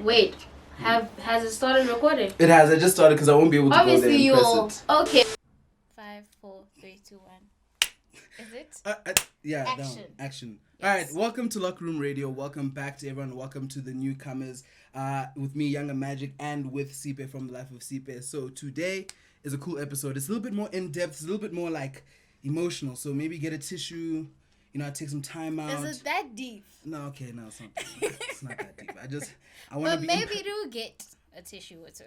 Wait, has it started recording? It has. I just started because I won't be able to Obviously go there and press it. Okay. 5, 4, 3, 2, 1. Is it? Yeah. Action. Action. Yes. All right. Welcome to LockerRoom Radio. Welcome back to everyone. Welcome to the newcomers. With me, Yanga Mazwai, and with Siphe from the Life of Siphe. So today is a cool episode. It's a little bit more in depth. It's a little bit more like emotional. So maybe get a tissue. You know, take some time out. Is it that deep? No, okay, no, it's not. It's not that deep. I want to But be. maybe do get a tissue or two,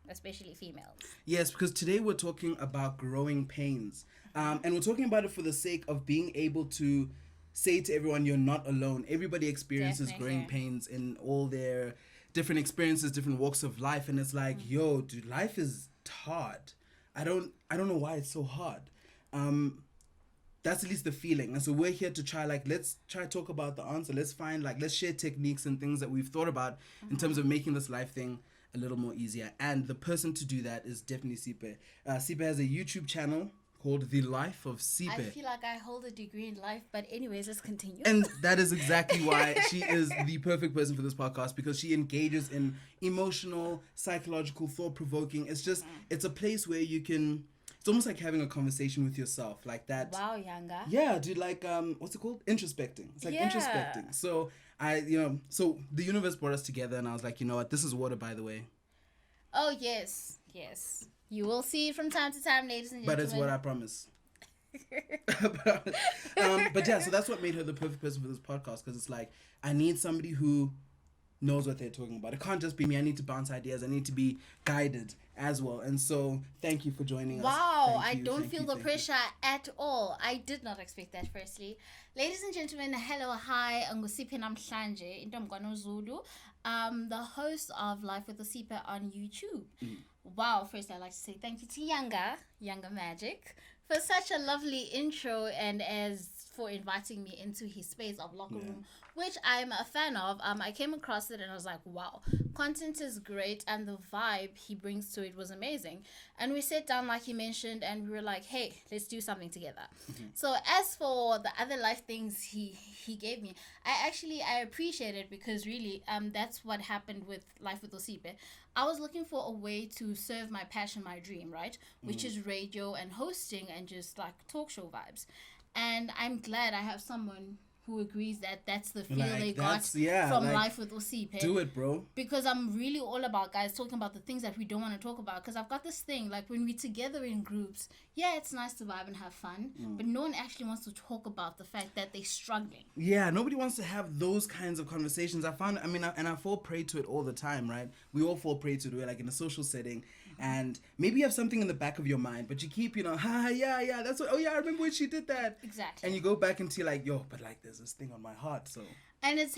especially females. Yes, because today we're talking about growing pains, and we're talking about it for the sake of being able to say to everyone, you're not alone. Everybody experiences growing pains in all their different experiences, different walks of life, and it's like, yo, dude, life is hard. I don't know why it's so hard. That's at least the feeling. And so we're here to try, let's try to talk about the answer. Let's share techniques and things that we've thought about in terms of making this life thing a little more easier. And the person to do that is definitely Siphe. Siphe has a YouTube channel called The Life of Siphe. I feel like I hold a degree in life, but anyways, let's continue. And that is exactly why she is the perfect person for this podcast, because she engages in emotional, psychological, thought-provoking. It's a place where you can... It's almost like having a conversation with yourself, like that. Wow, Yanga. Yeah, dude, what's it called? Introspecting. It's like introspecting. So so the universe brought us together, and I was like, you know what? This is water, by the way. Oh, yes. You will see it from time to time, ladies and gentlemen. But it's what I promise. But yeah, so that's what made her the perfect person for this podcast, because it's like, I need somebody who knows what they're talking about. It can't just be me. I need to bounce ideas. I need to be guided as well. And so thank you for joining us. Wow, I don't feel the pressure at all. I did not expect that, firstly. Ladies and gentlemen, hello, hi. Siphe namhlanje, Intomgwano Zulu. The host of Life with Siphe on YouTube. Wow, first I'd like to say thank you to Yanga Magic, for such a lovely intro, and as for inviting me into his space of LockerRoom, which I'm a fan of. I came across it and I was like, wow, content is great, and the vibe he brings to it was amazing. And we sat down, like he mentioned, and we were like, hey, let's do something together. So as for the other life things he gave me, I appreciate it, because really that's what happened with Life with Siphe. I was looking for a way to serve my passion, my dream, right? Which is radio and hosting and just like talk show vibes. And I'm glad I have someone who agrees that that's the feel they got from Life with Siphe. Do it, bro. Because I'm really all about guys talking about the things that we don't want to talk about. Because I've got this thing, like when we're together in groups, yeah, it's nice to vibe and have fun. But no one actually wants to talk about the fact that they're struggling. Yeah, nobody wants to have those kinds of conversations. I fall prey to it all the time, right? We all fall prey to it. We're like in a social setting. And maybe you have something in the back of your mind, but you keep, that's what, I remember when she did that. Exactly. And you go back into like, yo, but like there's this thing on my heart, so. And it's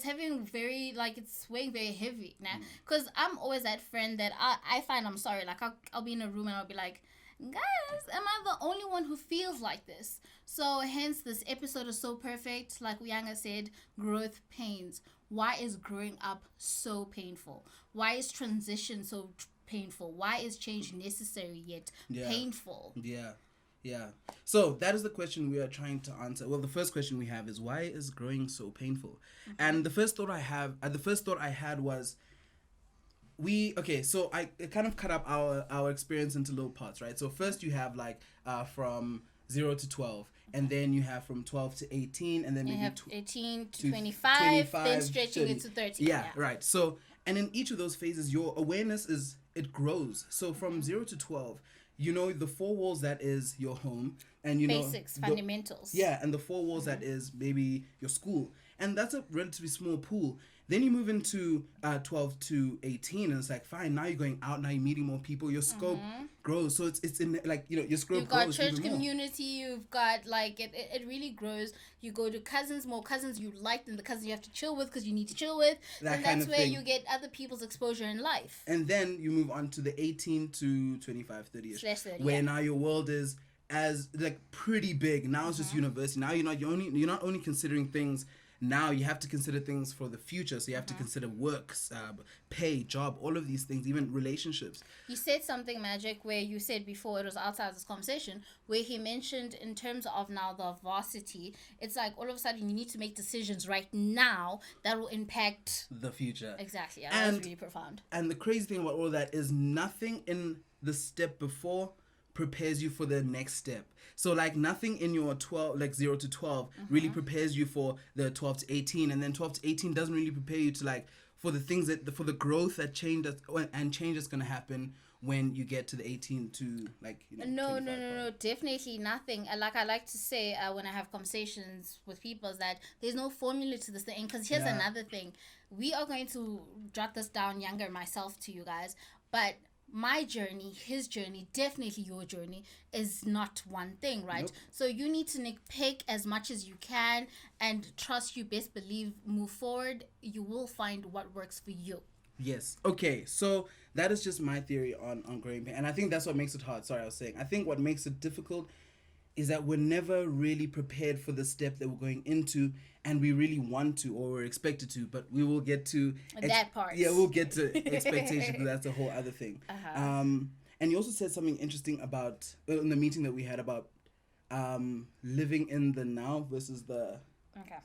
having very, it's weighing very heavy now. Because I'm always that friend that I find I'm sorry. Like, I'll be in a room and I'll be like, guys, am I the only one who feels like this? So hence this episode is so perfect. Like Yanga said, growth pains. Why is growing up so painful? Why is transition so painful? Why is change necessary yet painful? Yeah. So that is the question we are trying to answer. Well, the first question we have is, why is growing so painful? And the first thought I had was, so I kind of cut up our experience into little parts, right? So first you have from 0 to 12, and then you have from 12 to 18, and then you maybe have 18 to 25, then stretching 30. It to 30. Yeah, right. So, and in each of those phases, your awareness it grows. So from 0 to 12, the 4 walls that is your home, and basics, fundamentals. Yeah, and the 4 walls that is maybe your school, and that's a relatively small pool. Then you move into 12 to 18, and it's like, fine, now you're going out, now you're meeting more people, your scope grows. So it's in your scope grows. You've got church community, you've got it really grows. You go to more cousins you like than the cousins you have to chill with because you need to chill with. And that's where you get other people's exposure in life. And then you move on to the 18 to 25, 30ish, where now your world is as pretty big. Now it's just university. Now you're not only considering things now you have to consider things for the future. So you have to consider work, pay, job, all of these things, even relationships. You said something, Magic, where you said before, it was outside this conversation, where he mentioned in terms of now the varsity, it's like all of a sudden you need to make decisions right now that will impact the future. Exactly. Yeah, that was really profound. And the crazy thing about all that is nothing in the step before prepares you for the next step. So like nothing in your 12, like 0 to 12 really prepares you for the 12 to 18, and then 12 to 18 doesn't really prepare you to like for the things that for the growth that change that's going to happen when you get to the 18 to like, you know, no, definitely nothing. Like I like to say when I have conversations with people is that there's no formula to this thing, because here's another thing. We are going to jot this down, Younger and myself, to you guys, but my journey, his journey, definitely your journey is not one thing, right? Nope. So you need to pick as much as you can and trust you, best believe, move forward. You will find what works for you. Yes. Okay. So that is just my theory on growing pain. And I think that's what makes it hard. Sorry, I was saying. I think what makes it difficult is that we're never really prepared for the step that we're going into, and we really want to, or we're expected to, but we will get to that part. Yeah, we'll get to expectations. That's a whole other thing. And you also said something interesting about in the meeting that we had about living in the now versus the. Okay.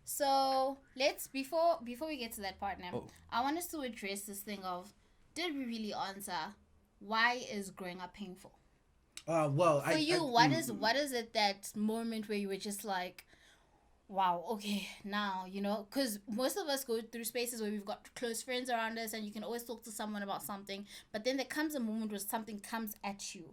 So let's before we get to that part now, I want us to address this thing of, did we really answer why is growing up painful? Well, for you, what is it, that moment where you were just like, wow, okay, now, you know, because most of us go through spaces where we've got close friends around us and you can always talk to someone about something, but then there comes a moment where something comes at you.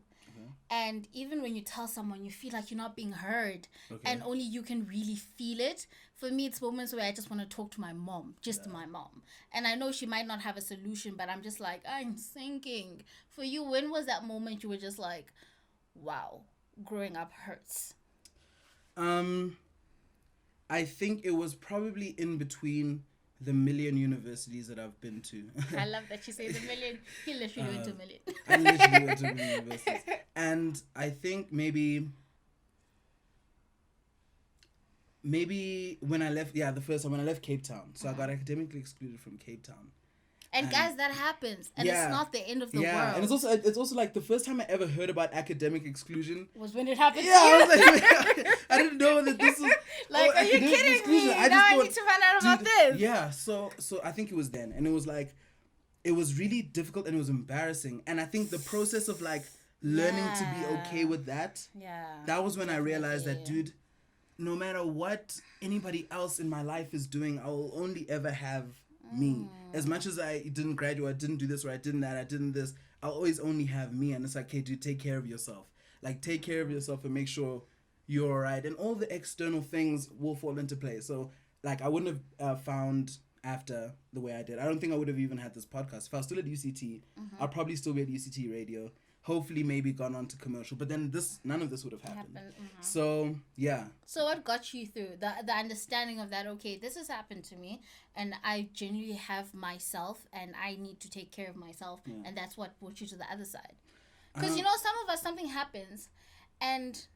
And even when you tell someone, you feel like you're not being heard, and only you can really feel it. For me, it's moments where I just want to talk to my mom, to my mom. And I know she might not have a solution, but I'm just like, I'm thinking. For you, when was that moment you were just like, wow, growing up hurts? I think it was probably in between the million universities that I've been to. I love that you say the million. He literally went to a million. I literally went to a million universities. And I think maybe when I left, the first time when I left Cape Town. So I got academically excluded from Cape Town. And guys, that happens, and it's not the end of the world. And it's also like the first time I ever heard about academic exclusion was when it happened. Yeah, I was like, I didn't know that this was like, are you kidding exclusion. Me? I need to find out about this. Yeah, so I think it was then, and it was like, it was really difficult and it was embarrassing, and I think the process of like learning to be okay with that. That was when I realized that, dude, no matter what anybody else in my life is doing, I will only ever have me. As much as I didn't graduate, I didn't do this, or I didn't that, I didn't this, I'll always only have me. And it's like, hey, dude, take care of yourself. Like, take care of yourself and make sure you're all right. And all the external things will fall into place. So, like, I wouldn't have found after the way I did. I don't think I would have even had this podcast. If I was still at UCT, I'll probably still be at UCT Radio. Hopefully, maybe gone on to commercial. But then none of this would have happened. So, yeah. So what got you through? The understanding of that, okay, this has happened to me, and I genuinely have myself, and I need to take care of myself. And that's what brought you to the other side. Because, you know, some of us, something happens. And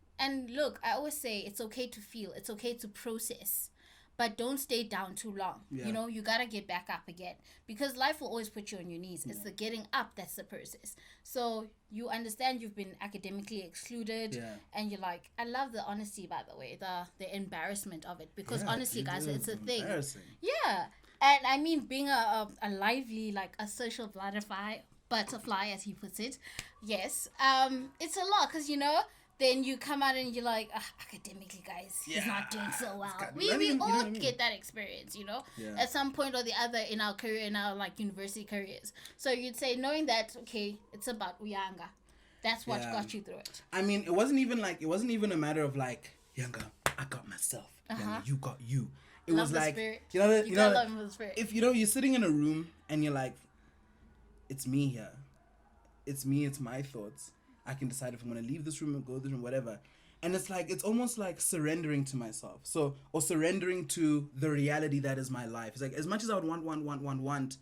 look, I always say it's okay to feel. It's okay to process. But don't stay down too long. You know, you got to get back up again. Because life will always put you on your knees. It's the getting up that's the process. So you understand you've been academically excluded. And you're like, I love the honesty, by the way. The embarrassment of it. Because honestly, guys, it's a thing. Yeah. And I mean, being a lively, like a social butterfly, as he puts it. Yes. It's a lot. Because, you know, then you come out and you're like, academically, guys, he's not doing so well. We all get that experience, you know, at some point or the other in our career, in our like university careers. So you'd say, knowing that, okay, it's about Yanga. That's what got you through it. I mean, it wasn't even a matter of like, Yanga, I got myself. Yanga, you got you. It was like, spirit. you know, the spirit. If you know, you're sitting in a room and you're like, it's me here. It's me. It's my thoughts. I can decide if I'm going to leave this room or go to this room, whatever. And it's like, it's almost like surrendering to myself. So, or surrendering to the reality that is my life. It's like, as much as I would want,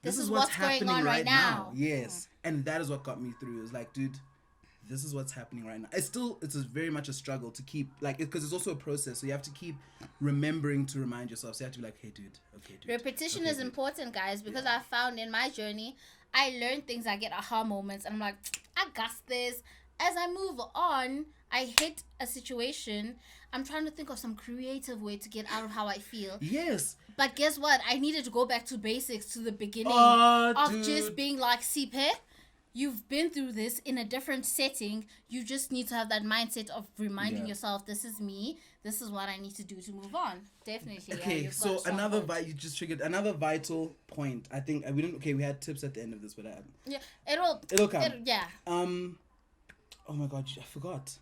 this is what's happening going on right now. Yes. And that is what got me through. It's like, dude, this is what's happening right now. It's very much a struggle to keep, like, because it's also a process. So you have to keep remembering to remind yourself. So you have to be like, hey, dude. Repetition is important, guys, because I found in my journey, I learned things, I get aha moments, and I'm like, I got this. As I move on, I hit a situation, I'm trying to think of some creative way to get out of how I feel. Yes. But guess what? I needed to go back to basics, to the beginning of dude. Just being like, Siphe, you've been through this in a different setting. You just need to have that mindset of reminding yourself, this is me. This is what I need to do to move on. Definitely. Okay, so you just triggered another vital point. I think we had tips at the end of this, but it'll come. Oh my God, I forgot.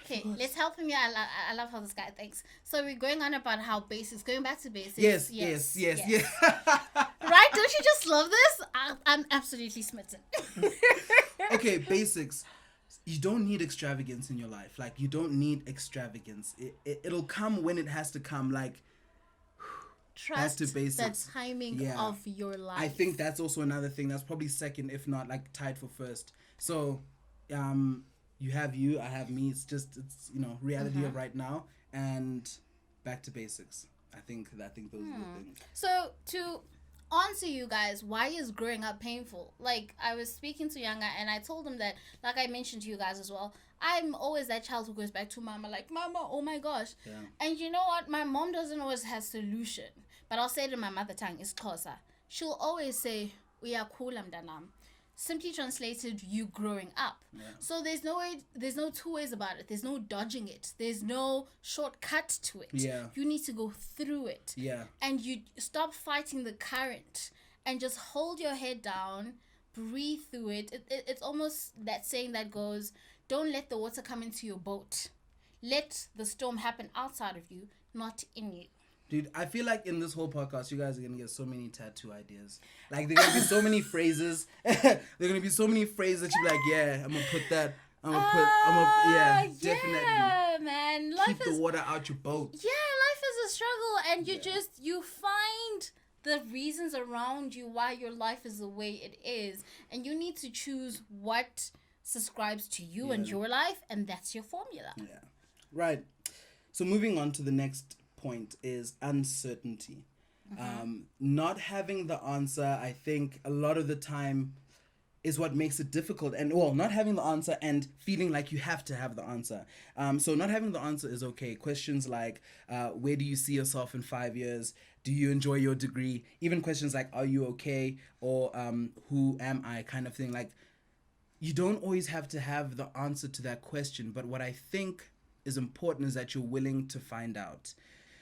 Okay, let's help him. Yeah, I love how this guy thinks. So we're going on about how basics, going back to basics. Yes. Right? Don't you just love this? I'm absolutely smitten. Okay, basics. You don't need extravagance in your life. Like, you don't need extravagance. It'll come when it has to come. Like, trust the timing of your life. I think that's also another thing. That's probably second, if not like tied for first. So, you have you, I have me. It's reality of right now, and back to basics. I think those are the things. So to answer you guys, why is growing up painful? Like, I was speaking to Yanga and I told him that, like I mentioned to you guys as well, I'm always that child who goes back to mama, like, mama, oh my gosh. Yeah. And you know what? My mom doesn't always have solution, but I'll say it in my mother tongue, it's Xhosa. She'll always say, uyakhula mntanam. Simply translated, you growing up. Yeah. So there's no two ways about it. There's no dodging it. There's no shortcut to it. Yeah. You need to go through it. Yeah. And you stop fighting the current and just hold your head down, breathe through it. It's almost that saying that goes, don't let the water come into your boat. Let the storm happen outside of you, not in you. Dude, I feel like in this whole podcast, you guys are going to get so many tattoo ideas. Like, there are going to be so many phrases. There are going to be so many phrases that you're like, yeah, I'm going to put that. Definitely. Yeah, man. Keep the water out your boat. Yeah, life is a struggle. And you find the reasons around you why your life is the way it is. And you need to choose what subscribes to you and your life. And that's your formula. Yeah. Right. So moving on to the next point is uncertainty. Not having the answer, I think a lot of the time is what makes it difficult. And not having the answer and feeling like you have to have the answer. So not having the answer is okay. Questions like, where do you see yourself in 5 years? Do you enjoy your degree? Even questions like, are you okay? Or who am I, kind of thing. Like, you don't always have to have the answer to that question. But what I think is important is that you're willing to find out.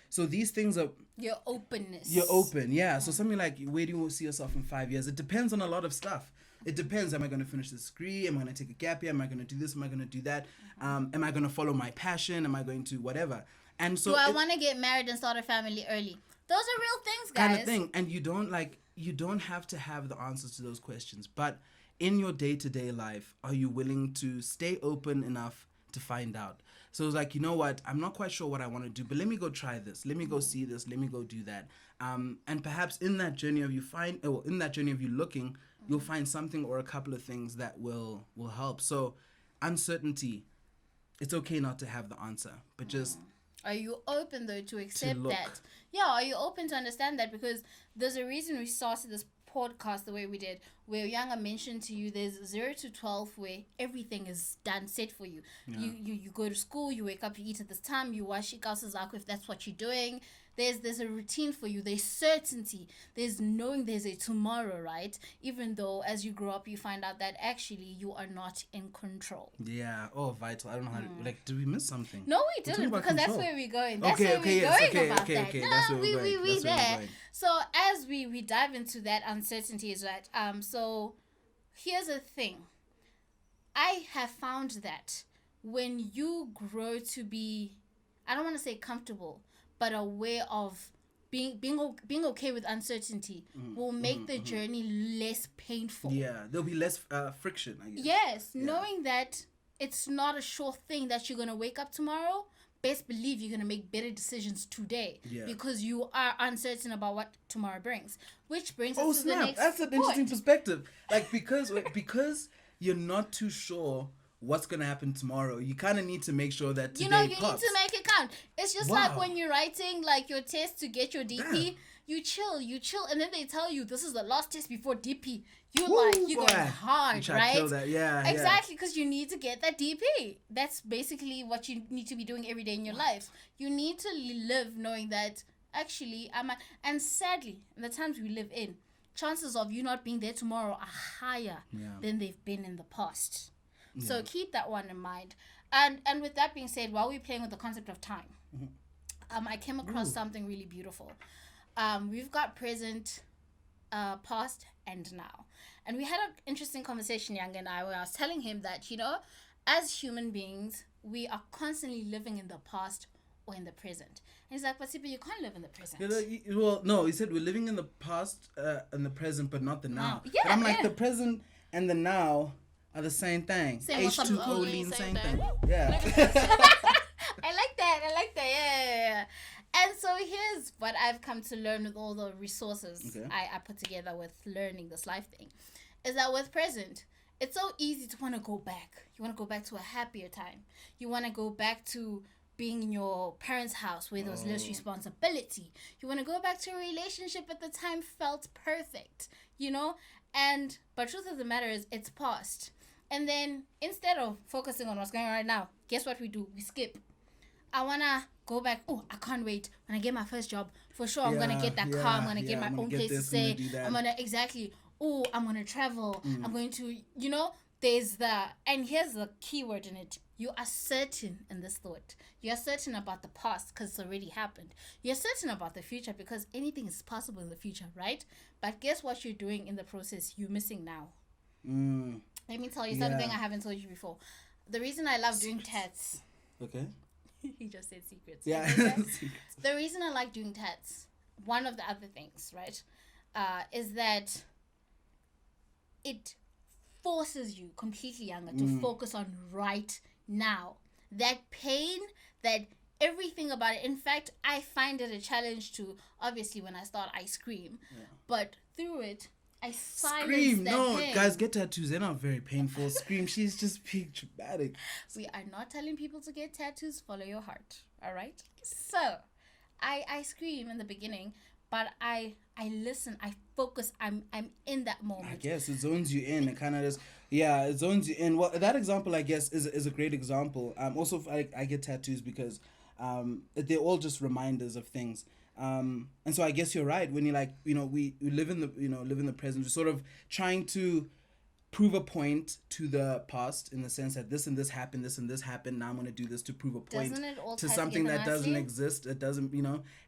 So these things are... Your openness. You're open, yeah. So something like, where do you see yourself in 5 years? It depends on a lot of stuff. It depends. Am I going to finish this degree? Am I going to take a gap year? Am I going to do this? Am I going to do that? Am I going to follow my passion? Am I going to whatever? And so... Do I want to get married and start a family early? Those are real things, guys. Kind of thing. And you don't have to have the answers to those questions. But in your day-to-day life, are you willing to stay open enough to find out? So it's like, you know what, I'm not quite sure what I want to do, but let me go try this. Let me go see this. Let me go do that. And perhaps in that journey of you looking, you'll find something or a couple of things that will help. So uncertainty, it's okay not to have the answer, but just... Are you open, though, to accept that? Yeah, are you open to understand that? Because there's a reason we started this podcast the way we did, where Yanga mentioned to you there's 0 to 12 where everything is done, set for you. You go to school, you wake up, you eat at this time, you wash your glasses out if that's what you're doing. There's a routine for you. There's certainty. There's knowing there's a tomorrow, right? Even though as you grow up, you find out that actually you are not in control. Yeah. Oh, vital. I don't know how to, did we miss something? No, we didn't, because that's where we're going. That's where we're going about that. No, we there. So as we dive into that uncertainty is that, so here's the thing. I have found that when you grow to be, I don't want to say comfortable, but aware of being okay with uncertainty will make the journey less painful. Yeah, there'll be less friction, I guess. Yes, knowing that it's not a sure thing that you're going to wake up tomorrow, best believe you're going to make better decisions today because you are uncertain about what tomorrow brings. Which brings us to the next That's an interesting perspective. Like, because you're not too sure what's gonna happen tomorrow. You kind of need to make sure that today you need to make it count. It's just like when you're writing like your test to get your DP. You chill, and then they tell you this is the last test before DP. You're going hard, right? Kill that. Yeah, exactly, because you need to get that DP. That's basically what you need to be doing every day in your life. You need to live knowing that actually and sadly, in the times we live in, chances of you not being there tomorrow are higher than they've been in the past. Yeah. So keep that one in mind. And with that being said, while we're playing with the concept of time, I came across something really beautiful. We've got present, past, and now. And we had an interesting conversation, Yanga and I, where I was telling him that, as human beings, we are constantly living in the past or in the present. And he's like, but Siphe, you can't live in the present. Well, no, he said we're living in the past and the present, but not the now. Yeah, but I'm like, the present and the now are the same thing. H2O lean, same thing. Yeah. I like that, yeah. And so here's what I've come to learn with all the resources I put together with learning this life thing. Is that with present, it's so easy to want to go back. You want to go back to a happier time. You want to go back to being in your parents' house where there was less responsibility. You want to go back to a relationship at the time felt perfect, but truth of the matter is it's past. And then instead of focusing on what's going on right now, guess what we do? We skip. I want to go back. Oh, I can't wait. When I get my first job, for sure, I'm going to get that car. I'm going to get my own place to stay. I'm going to, exactly. Oh, I'm going to travel. I'm going to, there's and here's the key word in it. You are certain in this thought. You're certain about the past because it's already happened. You're certain about the future because anything is possible in the future, right? But guess what you're doing in the process? You're missing now. Let me tell you something I haven't told you before. The reason I love doing tats. Okay. He just said secrets. Yeah. The reason I like doing tats, one of the other things, right, is that it forces you completely, Yanga, to focus on right now. That pain, that everything about it. In fact, I find it a challenge to, obviously, when I start, I scream. Yeah. But through it, I silence that pain. Guys, get tattoos. They're not very painful. Scream. She's just being dramatic. We are not telling people to get tattoos. Follow your heart. All right? So, I scream in the beginning, but I listen. I focus. I'm in that moment. I guess it zones you in. It kind of just... Yeah, it zones you in. Well, that example, I guess, is a great example. Also, I get tattoos because they're all just reminders of things. And so I guess you're right when you're like, we live in the present. We're sort of trying to prove a point to the past in the sense that this and this happened. Now I'm going to do this to prove a point to something that doesn't exist. It doesn't,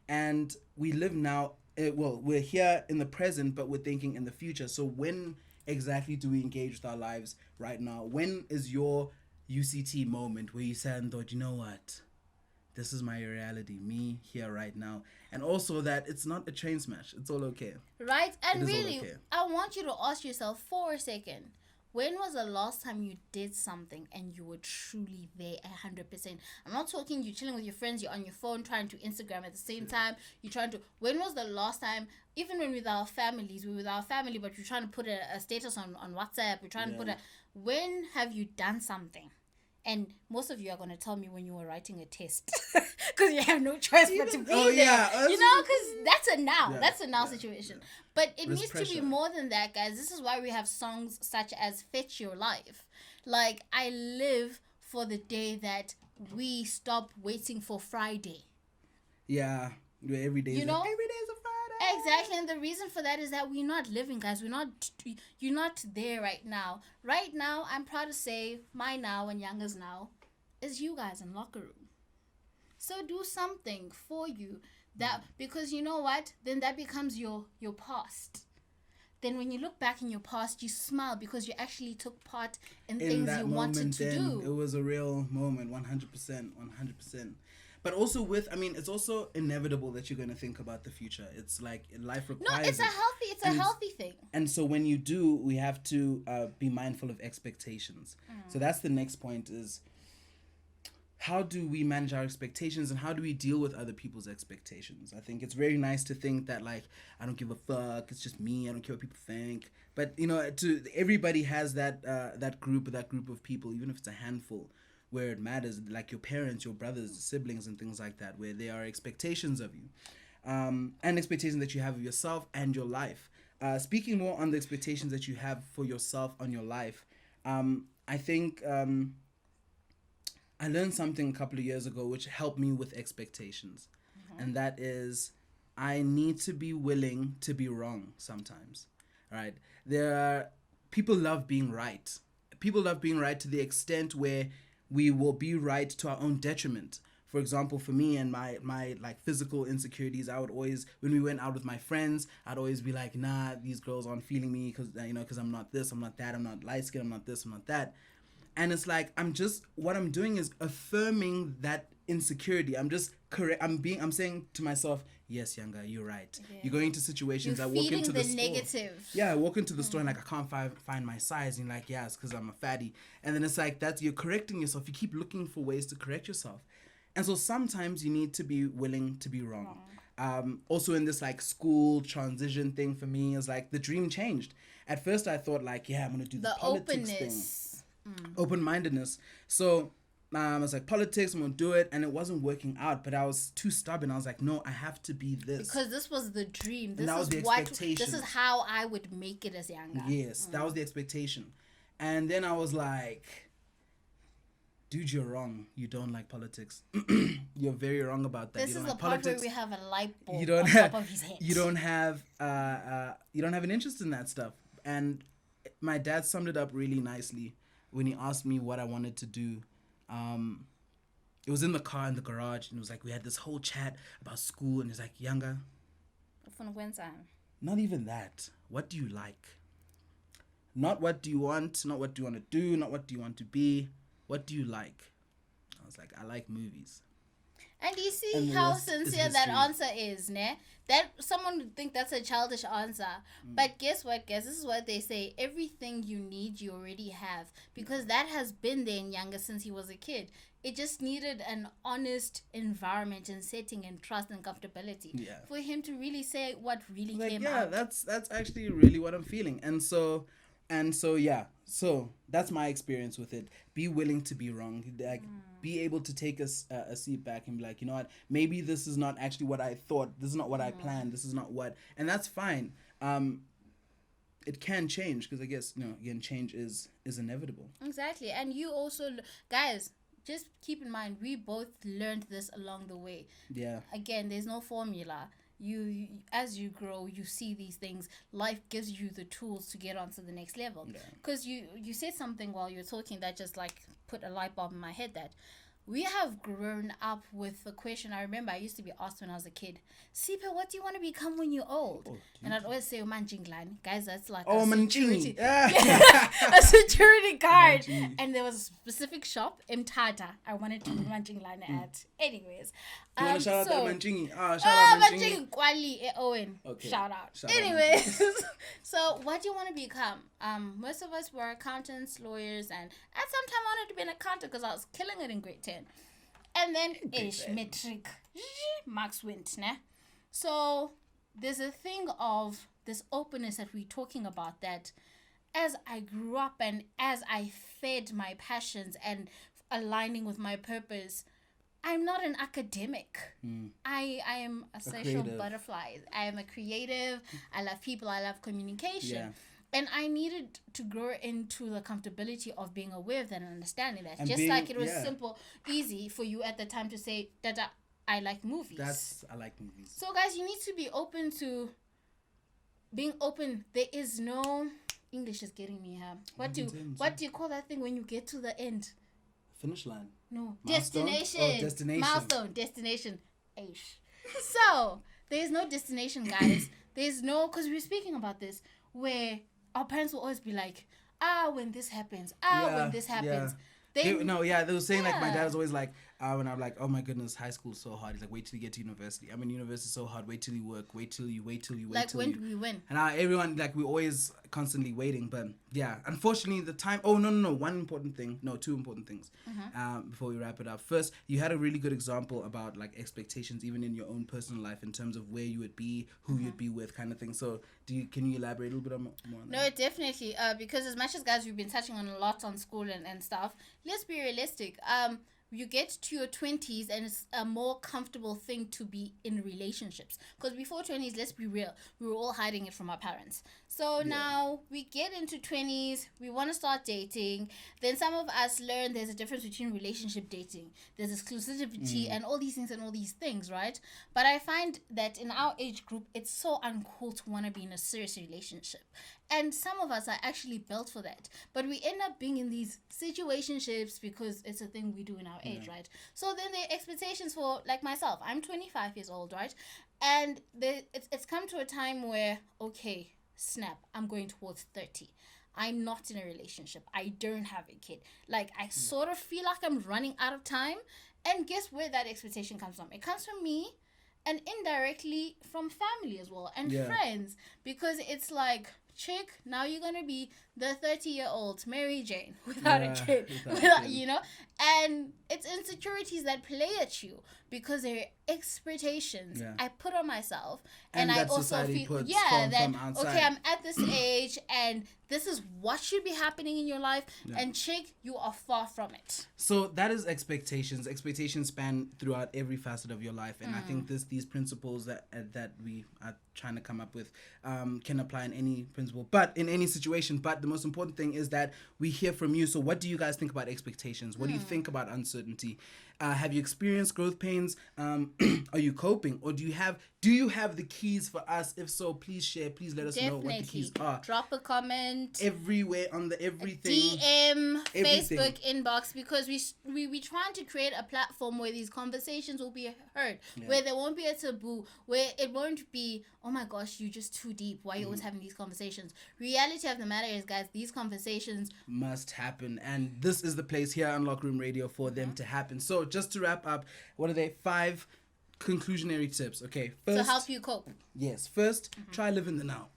and we live now. We're here in the present, but we're thinking in the future. So when exactly do we engage with our lives right now? When is your UCT moment where you sat and thought, you know what? This is my reality, me here right now. And also that it's not a train smash. It's all okay. Right? And really, I want you to ask yourself for a second, when was the last time you did something and you were truly there 100%? I'm not talking you chilling with your friends, you're on your phone trying to Instagram at the same time. You're trying to... When was the last time, even when we're with our families, we're with our family, but you're trying to put a status on WhatsApp, you're trying to put when have you done something? And most of you are going to tell me when you were writing a test. Because you have no choice but to be there. Yeah. Because that's a now. Yeah, that's a now situation. Yeah. But it needs to be more than that, guys. This is why we have songs such as Fetch Your Life. Like, I live for the day that we stop waiting for Friday. Yeah. Every day is every day is a Friday. Exactly, and the reason for that is that we're not living, guys. You're not there right now. Right now, I'm proud to say my now and Yanga's now is you guys in LockerRoom. So do something for you because you know what? Then that becomes your past. Then when you look back in your past, you smile because you actually took part in things you wanted to do. It was a real moment, 100%. But also it's also inevitable that you're going to think about the future. It's like life requires No, it's a healthy thing. And so when you do, we have to be mindful of expectations. So that's the next point is how do we manage our expectations and how do we deal with other people's expectations? I think it's very nice to think that, like, I don't give a fuck, it's just me, I don't care what people think. But, you know, everybody has that group of people, even if it's a handful, where it matters, like your parents, your brothers, siblings, and things like that, where there are expectations of you, and expectations that you have of yourself and your life. Speaking more on the expectations that you have for yourself on your life, I think I learned something a couple of years ago which helped me with expectations. Mm-hmm. And that is, I need to be willing to be wrong sometimes. Right? People love being right. People love being right to the extent where we will be right to our own detriment. For example, for me and my like physical insecurities, I would always, when we went out with my friends, I'd always be like, nah, these girls aren't feeling me because I'm not this, I'm not that, I'm not light skinned, I'm not this, I'm not that. And it's like, what I'm doing is affirming that insecurity. I'm saying to myself, yes, Yanga, you're right. Yeah. You're going into situations. I walk into the store. Negative. Yeah, I walk into the store and like, I can't find my size. And you're like, yeah, it's because I'm a fatty. And then it's like, you're correcting yourself. You keep looking for ways to correct yourself. And so sometimes you need to be willing to be wrong. Also in this like school transition thing for me is like the dream changed. At first I thought like, yeah, I'm going to do the politics thing. Open-mindedness. So I was like, politics, I'm gonna do it, and it wasn't working out, but I was too stubborn. I was like, no, I have to be this, because this was the dream. This was the expectation. This is how I would make it as Yanga. Yes, that was the expectation. And then I was like, dude, you're wrong. You don't like politics. You're very wrong about that. This is the part where we have a light bulb on top of his head. You don't have an interest in that stuff. And my dad summed it up really nicely when he asked me what I wanted to do. It was in the car in the garage, and it was like we had this whole chat about school, and he's like, Yanga, not even that. What do you like? Not what do you want, not what do you want to do, not what do you want to be. What do you like? I was like, I like movies. And you see how sincere that answer is, ne? That someone would think that's a childish answer. But guess what, guys? This is what they say. Everything you need, you already have. Because that has been there in Yanga since he was a kid. It just needed an honest environment and setting and trust and comfortability for him to really say what really came out. Yeah, that's actually really what I'm feeling. And so that's my experience with it. Be willing to be wrong. Like, be able to take a seat back and be like, you know what, maybe this is not actually what I thought. This is not what I planned. This is not what, and that's fine. It can change, because I guess, again, change is inevitable. Exactly. And you also, guys, just keep in mind, we both learned this along the way. Yeah. Again, there's no formula. You as you grow, you see these things. Life gives you the tools to get onto the next level. Because you said something while you were talking that just like put a light bulb in my head, that we have grown up with the question. I remember I used to be asked when I was a kid, Siphe, what do you want to become when you're old? And I'd always say, Manjinglan. Guys, that's like a security, a security guard. And there was a specific shop, Mtata, I wanted to be Manjinglan at. Anyways. You want to shout out that Manjingi? Shout out Manjingi Kwali Owen. Okay. Shout out. Anyways. So what do you want to become? Most of us were accountants, lawyers, and at some time I wanted to be an accountant because I was killing it in grade 10. And then metric marks went, ne? So there's a thing of this openness that we're talking about, that as I grew up and as I fed my passions and aligning with my purpose, I'm not an academic. I am a social butterfly. I am a creative. I love people. I love communication. Yeah. And I needed to grow into the comfortability of being aware of that and understanding that. And just like it was simple, easy for you at the time to say, Dada, I like movies. I like movies. So guys, you need to be open to being open. There is no, English is getting me here. What do you call that thing when you get to the end? Finish line. No. Destination. Oh, destination. Milestone. Destination. Aish. So, there's no destination, guys. There's no, because we were speaking about this, where our parents will always be like, when this happens. When this happens. They were saying like, my dad was always like, when I'm like, oh my goodness, high school's so hard. He's like, wait till you get to university. I mean, university's so hard. Wait till you work. Wait till you. Like, when do we win? And everyone, like, we're always constantly waiting. But yeah, unfortunately, the time. Oh, no. Two important things. Before we wrap it up. First, you had a really good example about like expectations, even in your own personal life, in terms of where you would be, who you'd be with, kind of thing. So, can you elaborate a little bit more on that? No, definitely. Because as much as guys, we've been touching on a lot on school and stuff. Let's be realistic. You get to your 20s and it's a more comfortable thing to be in relationships. Because before 20s, let's be real, we were all hiding it from our parents. So now we get into 20s, we want to start dating. Then some of us learn there's a difference between relationship dating. There's exclusivity and all these things, right? But I find that in our age group, it's so uncool to want to be in a serious relationship. And some of us are actually built for that. But we end up being in these situationships because it's a thing we do in our age, right? So then the expectations for, like myself, I'm 25 years old, right? And it's come to a time where, okay, snap, I'm going towards 30. I'm not in a relationship. I don't have a kid. Like, I sort of feel like I'm running out of time. And guess where that expectation comes from? It comes from me and indirectly from family as well and friends. Because it's like, chick, now you're gonna be the 30-year-old Mary Jane without a kid, you know, and it's insecurities that play at you because they're expectations I put on myself, and I also feel that okay, I'm at this age and this is what should be happening in your life, and chick, you are far from it. So that is expectations. Expectations span throughout every facet of your life, and I think these principles that we are trying to come up with can apply in any principle, but in any situation. But the most important thing is that we hear from you. So what do you guys think about expectations? What do you think about uncertainty? Have you experienced growth pains? Are you coping, or do you have the keys for us? If so, please share. Please let us know what the keys are. Drop a comment everywhere on the everything. DM, everything. Facebook inbox, because we trying to create a platform where these conversations will be heard, where there won't be a taboo, where it won't be, oh my gosh, you're just too deep. Why are you always having these conversations? Reality of the matter is, guys, these conversations must happen, and this is the place here on LockerRoom Radio for them to happen. So just to wrap up, what are they? 5 conclusionary tips. Okay, first, to help you cope. Yes, first, try live in the now.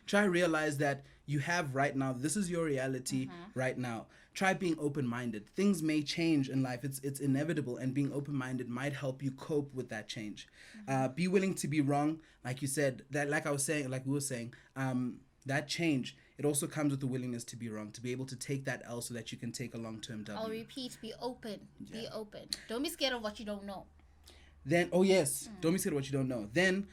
Try realize that you have right now. This is your reality right now. Try being open-minded. Things may change in life. It's inevitable, and being open-minded might help you cope with that change. Be willing to be wrong, like you said. That, like we were saying, that change. It also comes with the willingness to be wrong, to be able to take that L so that you can take a long-term W. I'll repeat: be open. Yeah. Be open. Don't be scared of what you don't know. Then, don't be scared of what you don't know. Then,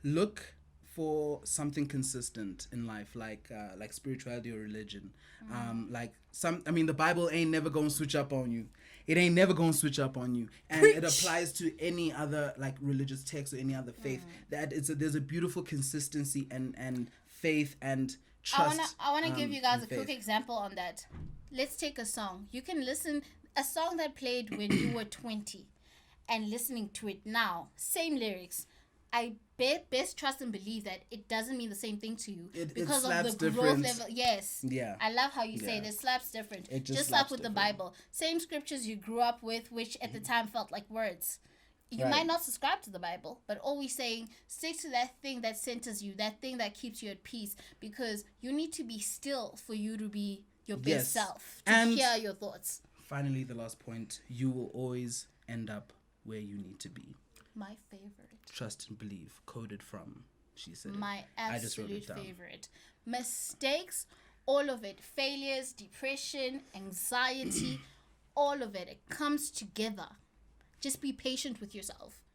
look for something consistent in life, like spirituality or religion. The Bible ain't never gonna switch up on you. It ain't never gonna switch up on you, and it applies to any other like religious text or any other faith. That there's a beautiful consistency and faith and trust. I wanna give you guys a quick example on that. Let's take a song. You can listen a song that played when you were 20. And listening to it now, same lyrics, I best trust and believe that it doesn't mean the same thing to you because of the growth level. Yes. Yeah. I love how you say it. It slaps different. It just slaps with the Bible. Same scriptures you grew up with, which at the time felt like words. You might not subscribe to the Bible, but always saying, stick to that thing that centers you, that thing that keeps you at peace, because you need to be still for you to be your best self, to hear your thoughts. Finally, the last point, you will always end up where you need to be. My favorite. Trust and believe, coded from, she said. My absolute favorite. Mistakes, all of it. Failures, depression, anxiety, all of it. It comes together. Just be patient with yourself.